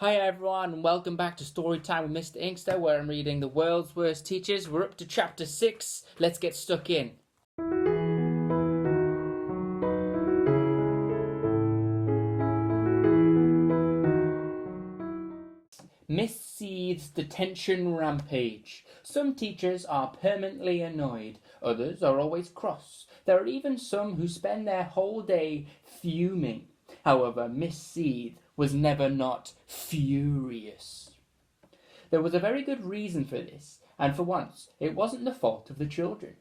Hi everyone, and welcome back to Storytime with Mr. Inkster, where I'm reading The World's Worst Teachers. We're up to chapter 6. Let's get stuck in. Miss Seethe's Detention Rampage. Some teachers are permanently annoyed, others are always cross. There are even some who spend their whole day fuming. However, Miss Seethe was never not furious. There was a very good reason for this, and for once it wasn't the fault of the children.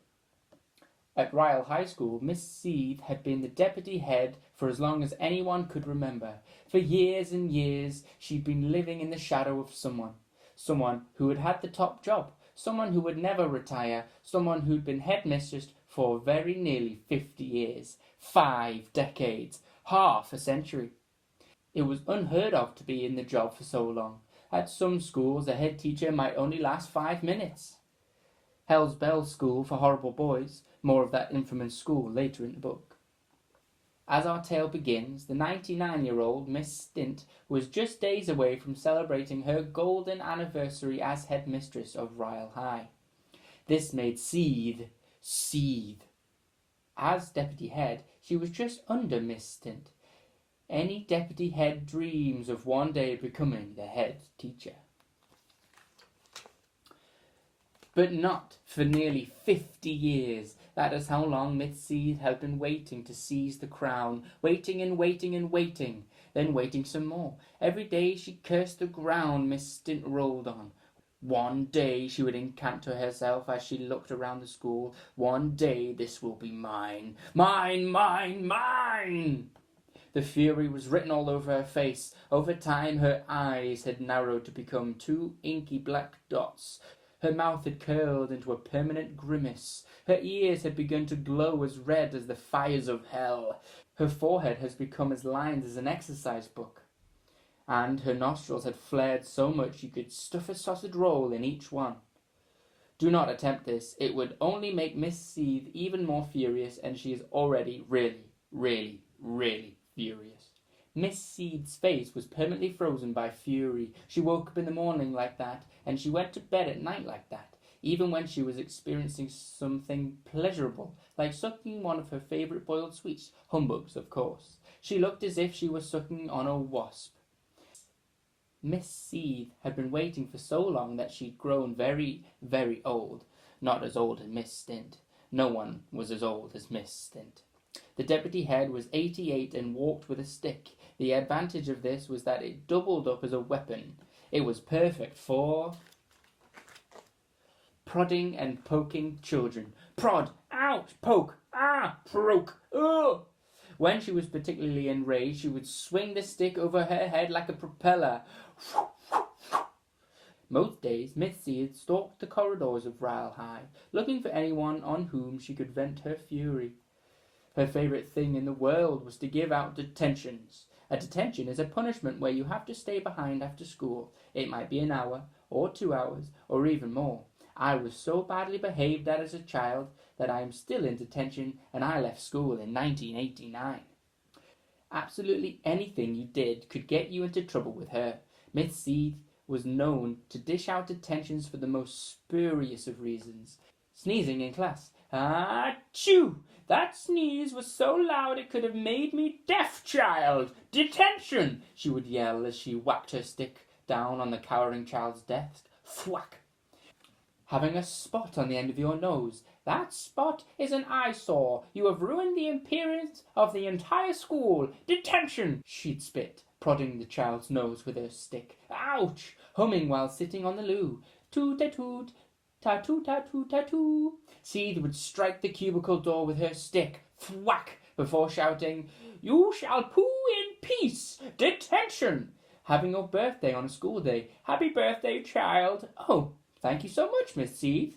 At Ryle High School, Miss Seethe had been the deputy head for as long as anyone could remember. For years and years she'd been living in the shadow of someone who had the top job, someone who would never retire, someone who'd been headmistress for very nearly 50 years, 5 decades, half a century. It was unheard of to be in the job for so long. At some schools, a head teacher might only last 5 minutes. Hell's Bells School for Horrible Boys, more of that infamous school later in the book. As our tale begins, the 99-year-old Miss Stint was just days away from celebrating her golden anniversary as headmistress of Ryle High. This made Seethe seethe. As deputy head, she was just under Miss Stint. Any deputy head dreams of one day becoming the head teacher. But not for nearly 50 years. That is how long Miss Seethe had been waiting to seize the crown, waiting and waiting and waiting, then waiting some more. Every day she cursed the ground Miss Stint rolled on. One day, she would incant to herself as she looked around the school, one day this will be mine, mine, mine, mine! The fury was written all over her face. Over time, her eyes had narrowed to become 2 inky black dots. Her mouth had curled into a permanent grimace. Her ears had begun to glow as red as the fires of hell. Her forehead has become as lined as an exercise book. And her nostrils had flared so much you could stuff a sausage roll in each one. Do not attempt this. It would only make Miss Seethe even more furious, and she is already really, really, really furious. Miss Seethe's face was permanently frozen by fury. She woke up in the morning like that, and she went to bed at night like that, even when she was experiencing something pleasurable, like sucking one of her favourite boiled sweets, humbugs, of course. She looked as if she was sucking on a wasp. Miss Seethe had been waiting for so long that she'd grown very, very old. Not as old as Miss Stint. No one was as old as Miss Stint. The deputy head was 88 and walked with a stick. The advantage of this was that it doubled up as a weapon. It was perfect for prodding and poking children. Prod, ouch, poke, proke, ugh! When she was particularly enraged, she would swing the stick over her head like a propeller. Most days, Miss Seethe stalked the corridors of Ryle High, looking for anyone on whom she could vent her fury. Her favourite thing in the world was to give out detentions. A detention is a punishment where you have to stay behind after school. It might be an hour, or 2 hours, or even more. I was so badly behaved as a child that I am still in detention, and I left school in 1989. Absolutely anything you did could get you into trouble with her. Miss Seethe was known to dish out detentions for the most spurious of reasons. Sneezing in class. Achoo! That sneeze was so loud it could have made me deaf, child! Detention! She would yell as she whacked her stick down on the cowering child's desk. Thwack! Having a spot on the end of your nose. That spot is an eyesore. You have ruined the appearance of the entire school. Detention! She'd spit, prodding the child's nose with her stick. Ouch! Humming while sitting on the loo. Toot-a-toot, ta-toot, ta-toot, ta-toot. Seethe would strike the cubicle door with her stick. Thwack! Before shouting, You shall poo in peace! Detention! Having your birthday on a school day. Happy birthday, child! Oh, thank you so much, Miss Seethe.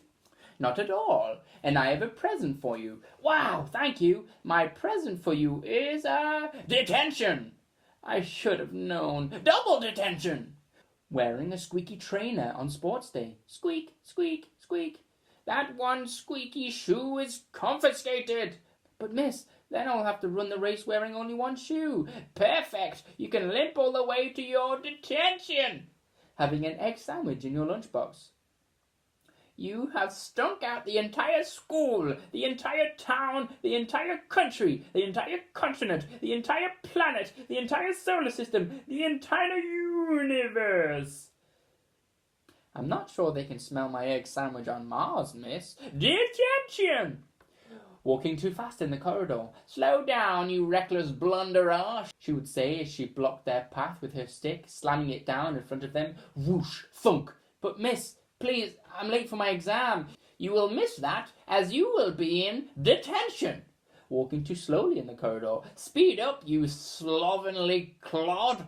Not at all. And I have a present for you. Wow, thank you. My present for you is detention. I should have known. Double detention. Wearing a squeaky trainer on sports day. Squeak, squeak, squeak. That one squeaky shoe is confiscated. But miss, Then I'll have to run the race wearing only one shoe. Perfect! You can limp all the way to your detention! Having an egg sandwich in your lunchbox. You have stunk out the entire school, the entire town, the entire country, the entire continent, the entire planet, the entire solar system, the entire universe. I'm not sure they can smell my egg sandwich on Mars, miss. Detention! Walking too fast in the corridor. Slow down, you reckless blunderer, she would say as she blocked their path with her stick, slamming it down in front of them. Whoosh, thunk. But miss, please, I'm late for my exam. You will miss that, as you will be in detention. Walking too slowly in the corridor. Speed up, you slovenly clod.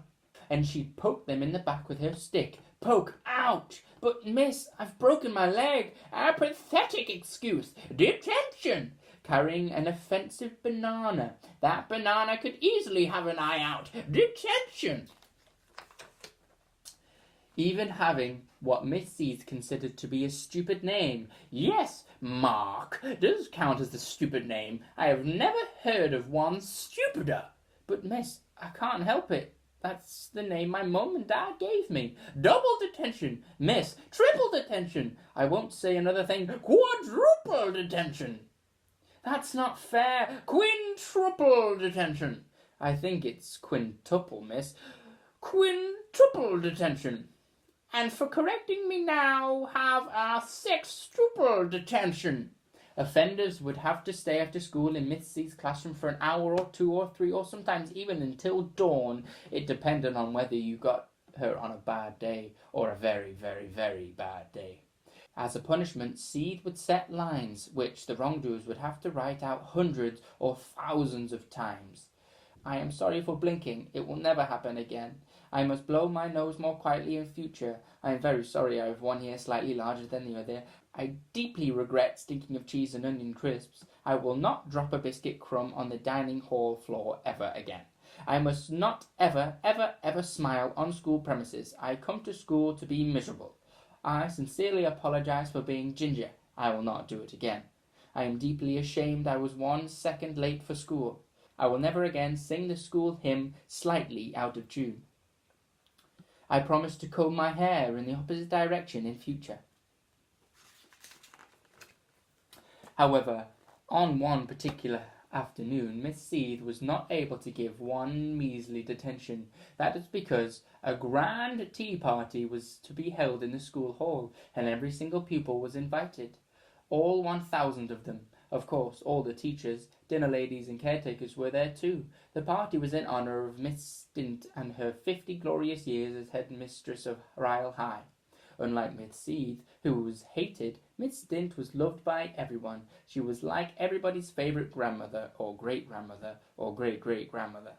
And she poked them in the back with her stick. Poke, ouch! But miss, I've broken my leg. A pathetic excuse. Detention! Carrying an offensive banana. That banana could easily have an eye out. Detention! Even having what Miss Seethe considered to be a stupid name. Yes, Mark does count as a stupid name. I have never heard of one stupider. But miss, I can't help it. That's the name my mum and dad gave me. Double detention. Miss, triple detention. I won't say another thing. Quadruple detention. That's not fair. Quintuple detention. I think it's quintuple, miss. Quintuple detention. And for correcting me now, have a sextuple detention. Offenders would have to stay after school in Miss C's classroom for an hour or 2 or 3 or sometimes even until dawn. It depended on whether you got her on a bad day or a very, very, very bad day. As a punishment, Seethe would set lines which the wrongdoers would have to write out hundreds or thousands of times. I am sorry for blinking. It will never happen again. I must blow my nose more quietly in future. I am very sorry I have one ear slightly larger than the other. I deeply regret stinking of cheese and onion crisps. I will not drop a biscuit crumb on the dining hall floor ever again. I must not ever, ever, ever smile on school premises. I come to school to be miserable. I sincerely apologize for being ginger. I will not do it again. I am deeply ashamed I was 1 second late for school. I will never again sing the school hymn slightly out of tune. I promise to comb my hair in the opposite direction in future. However, on one particular afternoon, Miss Seethe was not able to give one measly detention. That is because a grand tea party was to be held in the school hall, and every single pupil was invited. All 1,000 of them. Of course, all the teachers, dinner ladies and caretakers were there too. The party was in honour of Miss Stint and her 50 glorious years as headmistress of Ryle High. Unlike Miss Seethe, who was hated, Miss Stint was loved by everyone. She was like everybody's favourite grandmother, or great-grandmother, or great-great-grandmother.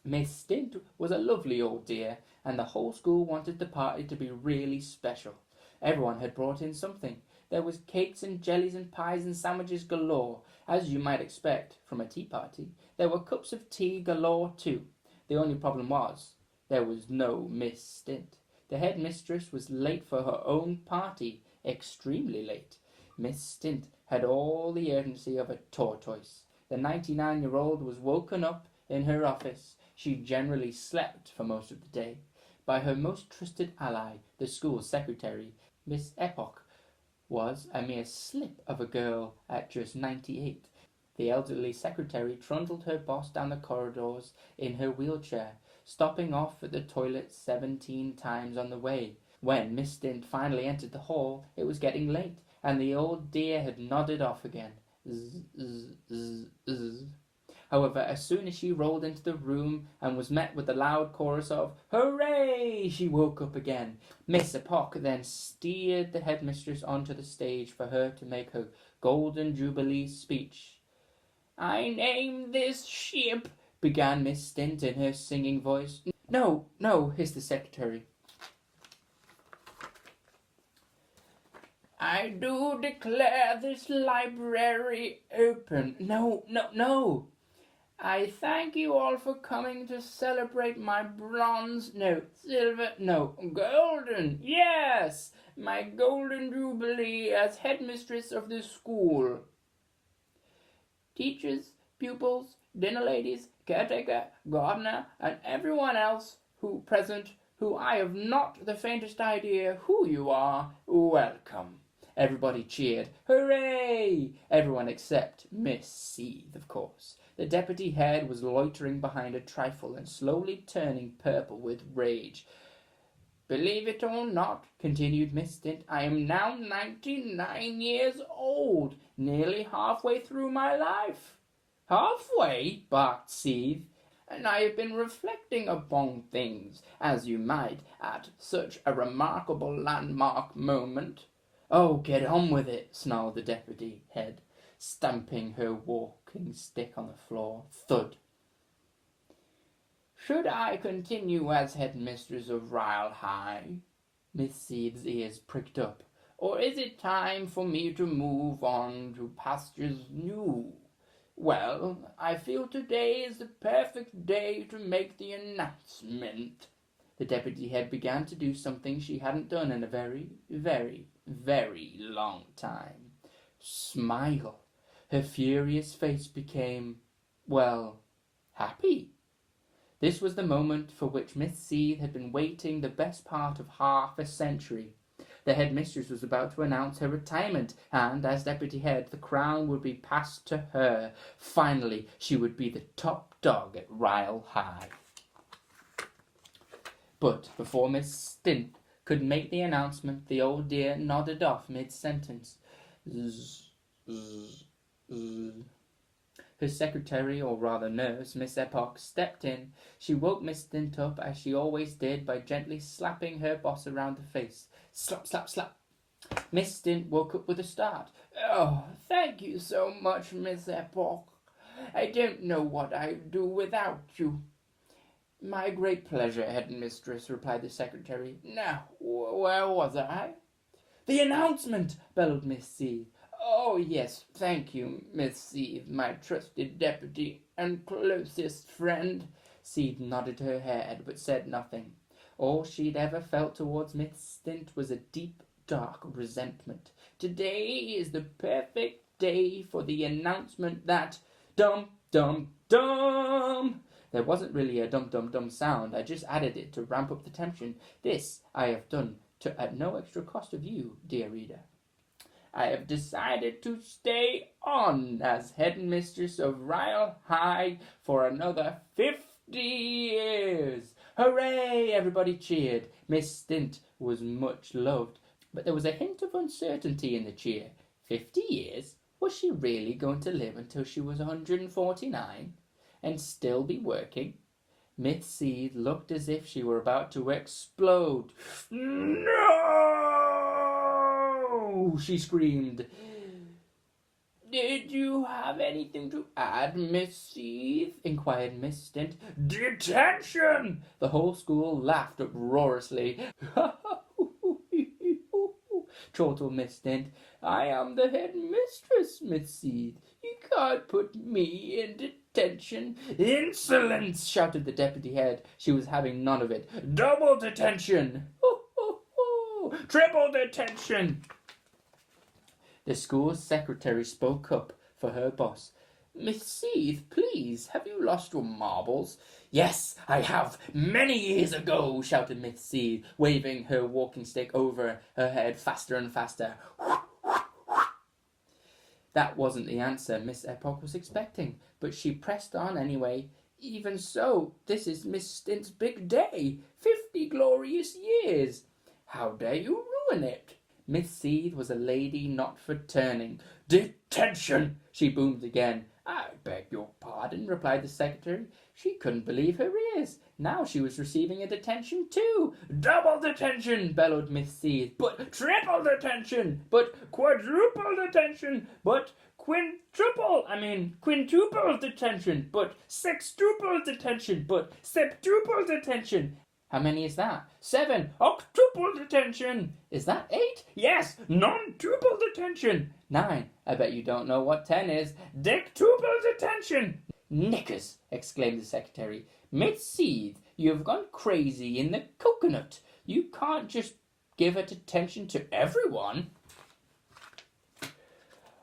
Miss Stint was a lovely old dear, and the whole school wanted the party to be really special. Everyone had brought in something. There was cakes and jellies and pies and sandwiches galore, as you might expect from a tea party. There were cups of tea galore too. The only problem was, there was no Miss Stint. The headmistress was late for her own party, extremely late. Miss Stint had all the urgency of a tortoise. The 99-year-old was woken up in her office. She generally slept for most of the day. By her most trusted ally, the school secretary, Miss Epoch, was a mere slip of a girl at just 98. The elderly secretary trundled her boss down the corridors in her wheelchair, stopping off at the toilet 17 times on the way. When Miss Stint finally entered the hall, it was getting late, and the old dear had nodded off again. Zzz, zzz, zzz, zzz. However, as soon as she rolled into the room and was met with the loud chorus of "Hooray!" she woke up again. Miss Epoch then steered the headmistress onto the stage for her to make her Golden Jubilee speech. "I name this ship," began Miss Stint in her singing voice. No, hissed the secretary. "I do declare this library open." No. "I thank you all for coming to celebrate my silver, golden, yes, my golden jubilee as headmistress of this school. Teachers, pupils, dinner ladies, caretaker, gardener, and everyone else present who I have not the faintest idea who you are, welcome." Everybody cheered. "Hooray!" Everyone except Miss Seethe, of course. The deputy head was loitering behind a trifle and slowly turning purple with rage. "Believe it or not," continued Miss Stint, "I am now 99 years old, nearly halfway through my life." "Halfway?" barked Seethe. "And I have been reflecting upon things, as you might, at such a remarkable landmark moment." "Oh, get on with it," snarled the deputy head, stamping her walking stick on the floor. Thud. "Should I continue as headmistress of Ryle High?" Miss Seethe's ears pricked up. "Or is it time for me to move on to pastures new? Well, I feel today is the perfect day to make the announcement." The deputy head began to do something she hadn't done in a very, very, very long time. Smile. Her furious face became, well, happy. This was the moment for which Miss Seethe had been waiting the best part of half a century. The headmistress was about to announce her retirement, and, as deputy head, the crown would be passed to her. Finally, she would be the top dog at Ryle High. But before Miss Stint could make the announcement, the old dear nodded off mid-sentence. Zzz, zzz, zzz. Her secretary, or rather nurse, Miss Epoch, stepped in. She woke Miss Stint up, as she always did, by gently slapping her boss around the face. Slap, slap, slap. Miss Stint woke up with a start. "Oh, thank you so much, Miss Epoch. I don't know what I'd do without you." "My great pleasure, headmistress," replied the secretary. "Now, where was I?" "The announcement!" bellowed Miss Seethe. "Oh, yes, thank you, Miss Seethe, my trusted deputy and closest friend." Seethe nodded her head, but said nothing. All she'd ever felt towards Miss Stint was a deep, dark resentment. Today is the perfect day for the announcement that... Dum, dum, dum! There wasn't really a dum-dum-dum sound. I just added it to ramp up the tension. This I have done at no extra cost of you, dear reader. I have decided to stay on as headmistress of Ryle High for another 50 years. Hooray! Everybody cheered. Miss Stint was much loved, but there was a hint of uncertainty in the cheer. 50 years? Was she really going to live until she was 149? And still be working? Miss Seethe looked as if she were about to explode. "No!" she screamed. "Did you have anything to add, Miss Seethe?" inquired Miss Stint. "Detention!" The whole school laughed uproariously. Chortled Miss Stint. "I am the headmistress, Miss Seethe. You can't put me in detention." "Insolence!" shouted the deputy head. She was having none of it. "Double detention!" "Triple detention!" The school's secretary spoke up for her boss. "Miss Seethe, please, have you lost your marbles?" "Yes, I have, many years ago," shouted Miss Seethe, waving her walking stick over her head faster and faster. That wasn't the answer Miss Epoch was expecting, but she pressed on anyway. "Even so, this is Miss Stint's big day. 50 glorious years. How dare you ruin it?" Miss Seethe was a lady not for turning. "Detention!" she boomed again. "I beg your pardon," replied the secretary. She couldn't believe her ears. Now she was receiving a detention too. "Double detention!" bellowed Miss Seethe. "But triple detention! But quadruple detention! But quintuple detention! But sextuple detention! But septuple detention!" "How many is that?" 7. "Octuple detention!" "Is that 8?" "Yes, nontuple detention!" 9. "I bet you don't know what 10 is." "Dectuple detention!" "Knickers!" exclaimed the secretary. "Miss Seethe, you have gone crazy in the coconut. You can't just give a detention to everyone."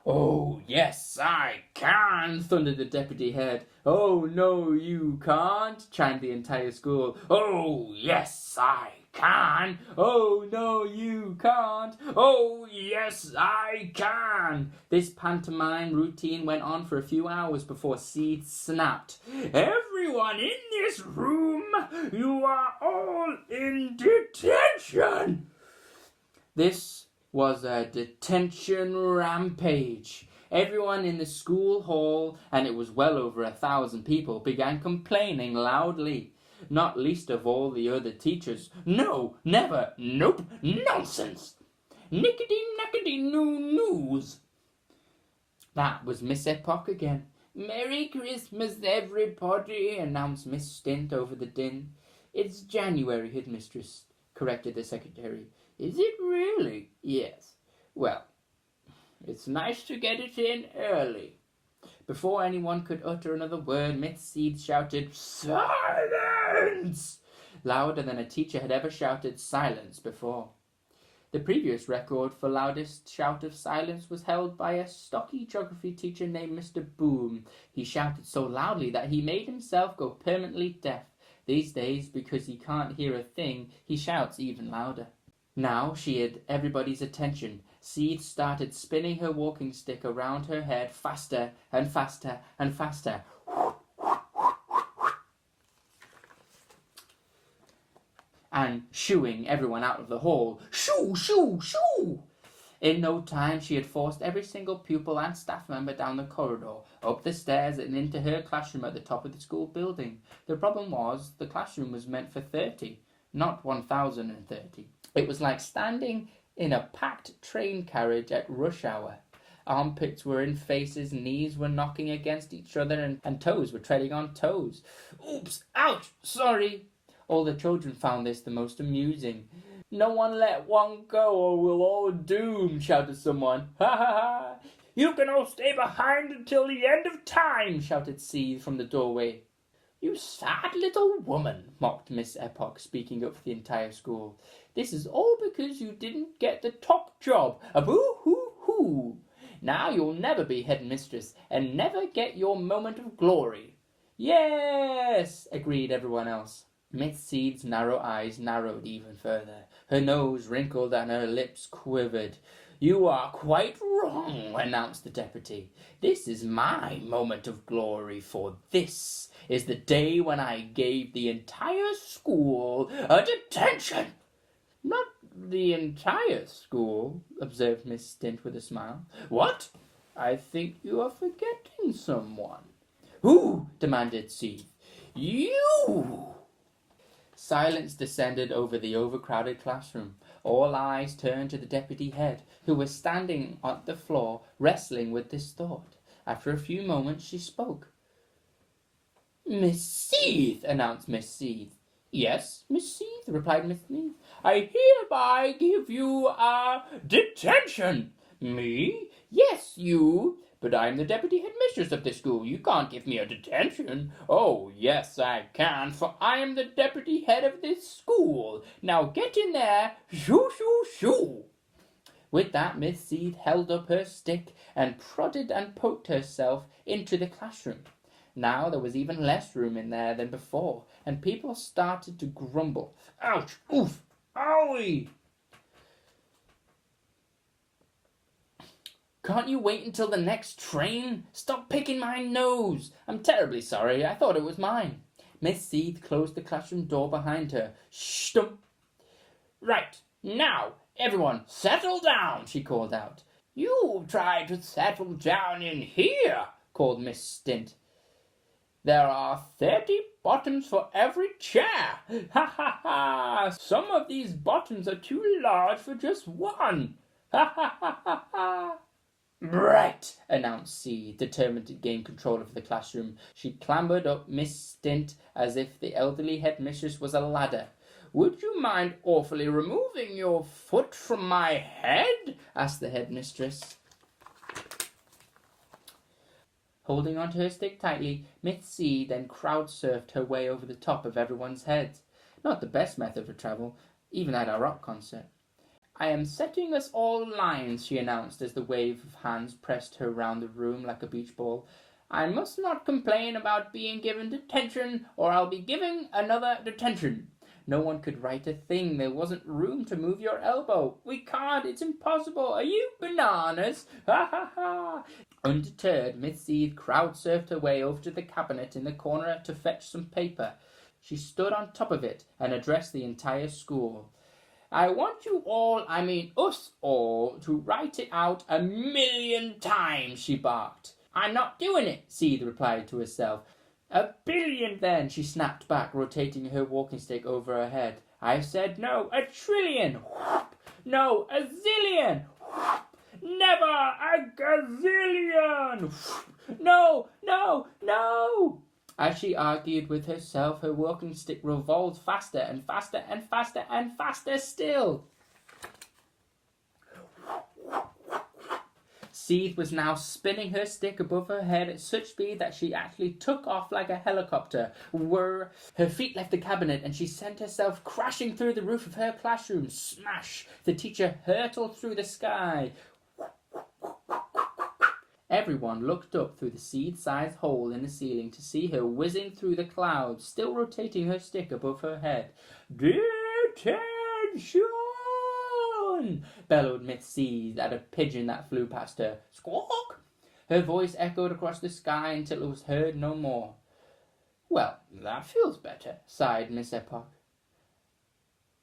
"Oh, yes, I can," thundered the deputy head. "Oh, no, you can't," chimed the entire school. "Oh, yes, I can." "Oh, no, you can't." "Oh, yes, I can." This pantomime routine went on for a few hours before Seethe snapped. "Everyone in this room, you are all in detention." This was a detention rampage. Everyone in the school hall, and it was well over 1,000 people, began complaining loudly, not least of all the other teachers. "No, never, nope, nonsense, nickety-nackety noo-noos." That was Miss Epoch again. "Merry Christmas, everybody," announced Miss Stint over the din. "It's January, headmistress," corrected the secretary. "Is it really?" "Yes." "Well, it's nice to get it in early." Before anyone could utter another word, Miss Seethe shouted, "Silence!" louder than a teacher had ever shouted "silence" before. The previous record for loudest shout of silence was held by a stocky geography teacher named Mr. Boom. He shouted so loudly that he made himself go permanently deaf. These days, because he can't hear a thing, he shouts even louder. Now she had everybody's attention. Seethe started spinning her walking stick around her head faster and faster and faster. And shooing everyone out of the hall. Shoo, shoo, shoo! In no time she had forced every single pupil and staff member down the corridor, up the stairs and into her classroom at the top of the school building. The problem was the classroom was meant for 30, not 1,030. It was like standing in a packed train carriage at rush hour. Armpits were in faces, knees were knocking against each other, and toes were treading on toes. "Oops, ouch, sorry." All the children found this the most amusing. "No one let one go or we'll all doom," shouted someone. "Ha ha ha! You can all stay behind until the end of time," shouted Seethe from the doorway. "You sad little woman," mocked Miss Epoch, speaking up for the entire school. "This is all because you didn't get the top job. A boo-hoo-hoo. Now you'll never be headmistress and never get your moment of glory." "Yes," agreed everyone else. Miss Seethe's narrow eyes narrowed even further. Her nose wrinkled and her lips quivered. "You are quite wrong," announced the deputy. "This is my moment of glory, for this is the day when I gave the entire school a detention." "Not the entire school," observed Miss Stint with a smile. "What? I think you are forgetting someone." "Who?" demanded Seethe. "You!" Silence descended over the overcrowded classroom. All eyes turned to the deputy head, who was standing on the floor, wrestling with this thought. After a few moments, she spoke. "Miss Seethe," announced Miss Seethe. "Yes, Miss Seethe," replied Miss Seethe. "I hereby give you a detention." "Me?" "Yes, you. But I'm the deputy headmistress of this school. You can't give me a detention." "Oh, yes, I can, for I am the deputy head of this school. Now get in there. Shoo, shoo, shoo." With that, Miss Seethe held up her stick and prodded and poked herself into the classroom. Now there was even less room in there than before, and people started to grumble. "Ouch! Oof! Owie!" "Can't you wait until the next train? Stop picking my nose. I'm terribly sorry. I thought it was mine." Miss Seethe closed the classroom door behind her. "Stump!" "Right, now, everyone, settle down," she called out. "You try to settle down in here," called Miss Stint. "There are 30 bottoms for every chair. Ha ha ha! Some of these bottoms are too large for just one. Ha ha ha ha ha!" "Right," announced Seethe, determined to gain control of the classroom. She clambered up Miss Stint as if the elderly headmistress was a ladder. "Would you mind awfully removing your foot from my head?" asked the headmistress. Holding onto her stick tightly, Miss Seethe then crowd-surfed her way over the top of everyone's heads. Not the best method for travel, even at a rock concert. I am setting us all lines, she announced as the wave of hands pressed her round the room like a beach ball. I must not complain about being given detention, or I'll be giving another detention. No one could write a thing. There wasn't room to move your elbow. We can't. It's impossible. Are you bananas? Ha ha ha. Undeterred, Miss Seethe crowd-surfed her way over to the cabinet in the corner to fetch some paper. She stood on top of it and addressed the entire school. I want you all, I mean us all, to write it out 1,000,000 times, she barked. I'm not doing it, Seethe replied to herself. 1,000,000,000 then, she snapped back, rotating her walking stick over her head. I said no, 1,000,000,000,000. Whoop. No, 1,000,000,000,000. Whoop. Never 1,000,000,000,000. Whoop. No, no, no. As she argued with herself, her walking stick revolved faster and faster and faster and faster still. Seethe was now spinning her stick above her head at such speed that she actually took off like a helicopter. Whir! Her feet left the cabinet and she sent herself crashing through the roof of her classroom. Smash! The teacher hurtled through the sky. Everyone looked up through the seed-sized hole in the ceiling to see her whizzing through the clouds, still rotating her stick above her head. Detention! Bellowed Miss Seethe at a pigeon that flew past her. Squawk! Her voice echoed across the sky until it was heard no more. Well, that feels better, sighed Miss Epoch.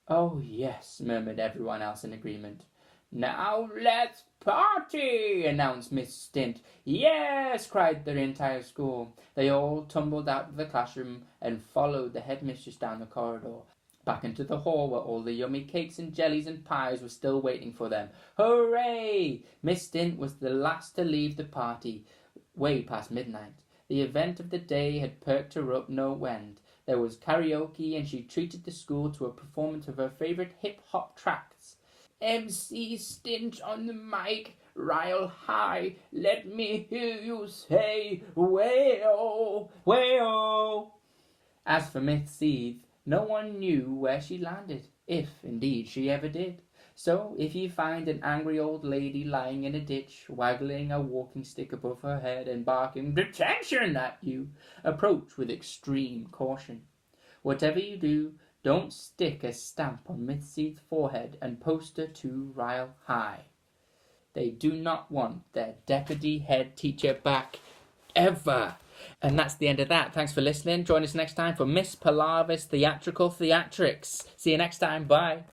Oh, yes, murmured everyone else in agreement. Now let's party, announced Miss Stint. Yes, cried the entire school. They all tumbled out of the classroom and followed the headmistress down the corridor, back into the hall where all the yummy cakes and jellies and pies were still waiting for them. Hooray! Miss Stint was the last to leave the party, way past midnight. The event of the day had perked her up no end. There was karaoke, and she treated the school to a performance of her favourite hip-hop tracks. MC Stint on the mic, rile high, let me hear you say, way-oh, way-oh. As for Miss Seethe, no one knew where she landed, if indeed she ever did. So if you find an angry old lady lying in a ditch, waggling a walking stick above her head and barking "Detention!" at you, approach with extreme caution. Whatever you do, don't stick a stamp on Miss Seethe's forehead and post her to Rile High. They do not want their deputy head teacher back, ever. And that's the end of that. Thanks for listening. Join us next time for Miss Palaver's Theatrical Theatrics. See you next time. Bye.